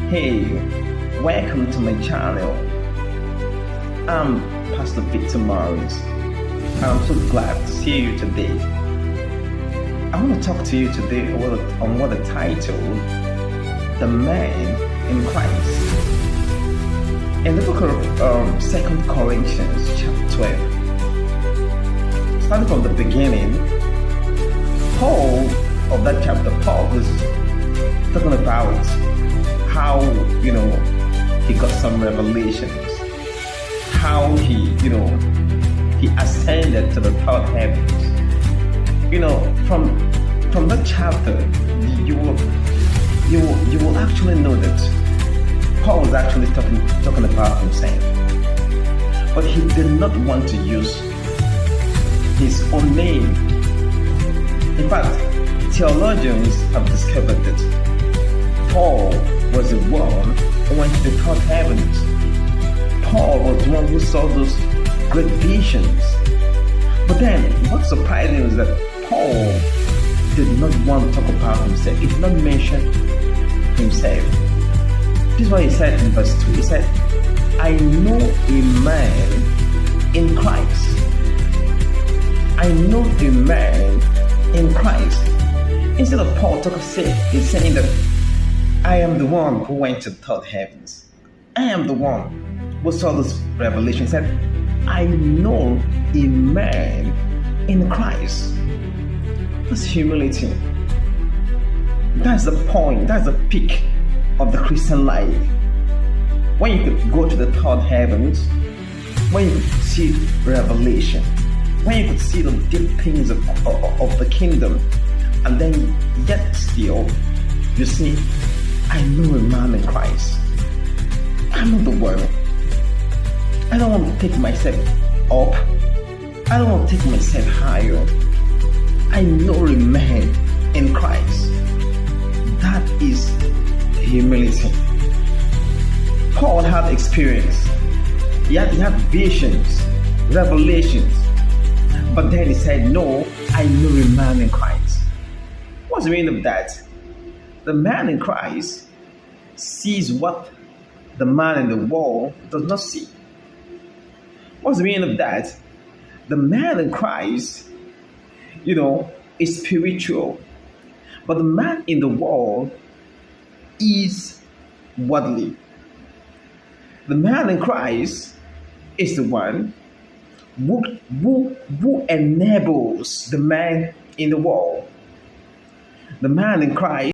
Hey, welcome to my channel. I'm Pastor Victor Morris. I'm so glad to see you today. I want to talk to you today on what the title, The Man in Christ. In the book of 2 Corinthians chapter 12, starting from the beginning, Paul of that chapter, Paul was talking about how, he got some revelations, how he ascended to the third heavens. From that chapter, you will actually know that Paul was actually talking about himself, but he did not want to use his own name. In fact, theologians have discovered that Paul was the one who went to the third heavens. Paul was the one who saw those great visions. But then, what's surprising is that Paul did not want to talk about himself. He did not mention himself. This is what he said in verse 2. He said, I know a man in Christ. I know a man in Christ. Instead of Paul he's saying that I am the one who went to the third heavens. I am the one who saw this revelation. He said, I know a man in Christ. That's humility. That's the point. That's the peak of the Christian life. When you could go to the third heavens, when you could see revelation, when you could see the deep things of the kingdom, and then yet still you see, I know a man in Christ. I'm not the world. I don't want to take myself up. I don't want to take myself higher. I know a man in Christ. That is humility. Paul had experience. He had visions, revelations. But then he said, no, I know a man in Christ. What's the meaning of that? The man in Christ sees what the man in the world does not see. What's the meaning of that? The man in Christ, is spiritual. But the man in the world is worldly. The man in Christ is the one who enables the man in the world. The man in Christ